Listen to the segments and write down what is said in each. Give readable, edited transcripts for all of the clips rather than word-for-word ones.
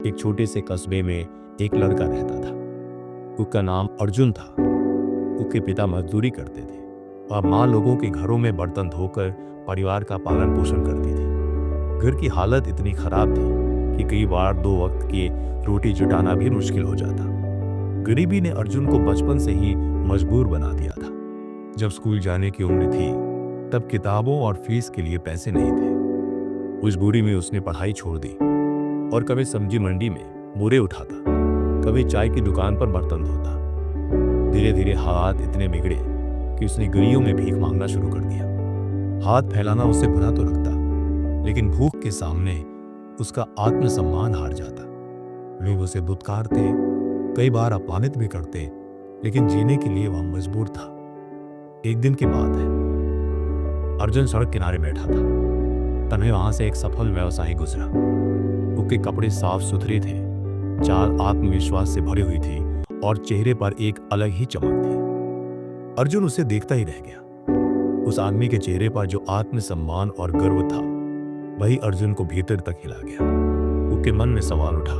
एक छोटे से कस्बे में एक लड़का रहता था। उसका नाम अर्जुन था। उसके पिता मजदूरी करते थे और माँ लोगों के घरों में बर्तन धोकर परिवार का पालन पोषण करती थी। घर की हालत इतनी खराब थी कि कई बार 2 वक्त की रोटी जुटाना भी मुश्किल हो जाता। गरीबी ने अर्जुन को बचपन से ही मजबूर बना दिया था। जब स्कूल जाने की उम्र थी तब किताबों और फीस के लिए पैसे नहीं थे। मजबूरी में उसने पढ़ाई छोड़ दी और कभी सब्जी मंडी में बोरे उठाता, कभी चाय की दुकान पर बर्तन धोता। धीरे धीरे हालात इतने बिगड़े कि उसने गलियों में भीख मांगना शुरू कर दिया। हाथ फैलाना उसे बुरा तो लगता, लेकिन भूख के सामने उसका आत्मसम्मान हार जाता। लोग उसे दुत्कारते, कई बार अपमानित भी करते, लेकिन जीने के लिए वह मजबूर था। एक दिन की बात है, अर्जुन सड़क किनारे बैठा था। तभी वहां से एक सफल व्यवसायी गुजरा। उसके कपड़े साफ सुथरे थे, चाल आत्मविश्वास से भरी हुई थी और चेहरे पर एक अलग ही चमक थी। अर्जुन उसे देखता ही रह गया। उस आदमी के चेहरे पर जो आत्मसम्मान और गर्व था, वही अर्जुन को भीतर तक हिला गया। उसके मन में सवाल उठा,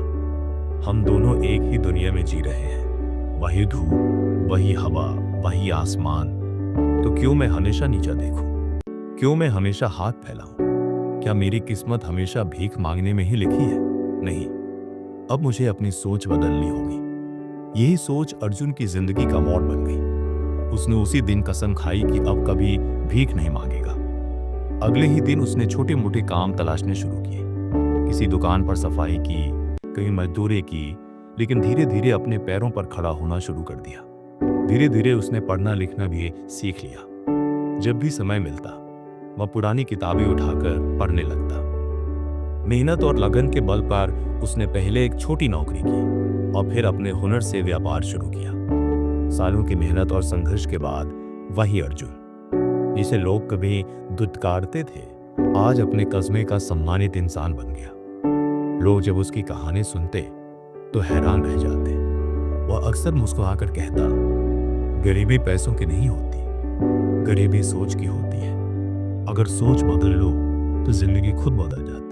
हम दोनों एक ही दुनिया में जी रहे हैं, वही धूप, वही हवा, वही आसमान, तो क्यों मैं हमेशा नीचा देखूं? क्यों मैं हमेशा हाथ फैलाऊं? क्या मेरी किस्मत हमेशा भीख मांगने में ही लिखी है? नहीं, अब मुझे अपनी सोच बदलनी होगी। यही सोच अर्जुन की जिंदगी का मोड़ बन गई। उसने उसी दिन कसम खाई कि अब कभी भीख नहीं मांगेगा। अगले ही दिन उसने छोटे मोटे काम तलाशने शुरू किए। किसी दुकान पर सफाई की, कहीं मजदूरी की, लेकिन धीरे धीरे अपने पैरों पर खड़ा होना शुरू कर दिया। धीरे धीरे उसने पढ़ना लिखना भी सीख लिया। जब भी समय मिलता वह पुरानी किताबें उठाकर पढ़ने लगता। मेहनत और लगन के बल पर उसने पहले एक छोटी नौकरी की और फिर अपने हुनर से व्यापार शुरू किया। सालों की मेहनत और संघर्ष के बाद वही अर्जुन, जिसे लोग कभी दुत्कारते थे, आज अपने कस्बे का सम्मानित इंसान बन गया। लोग जब उसकी कहानी सुनते तो हैरान रह जाते। वह अक्सर मुस्कुराकर कहता, गरीबी पैसों की नहीं होती, गरीबी सोच की होती है। अगर सोच बदल लो तो जिंदगी खुद बदल जाती है।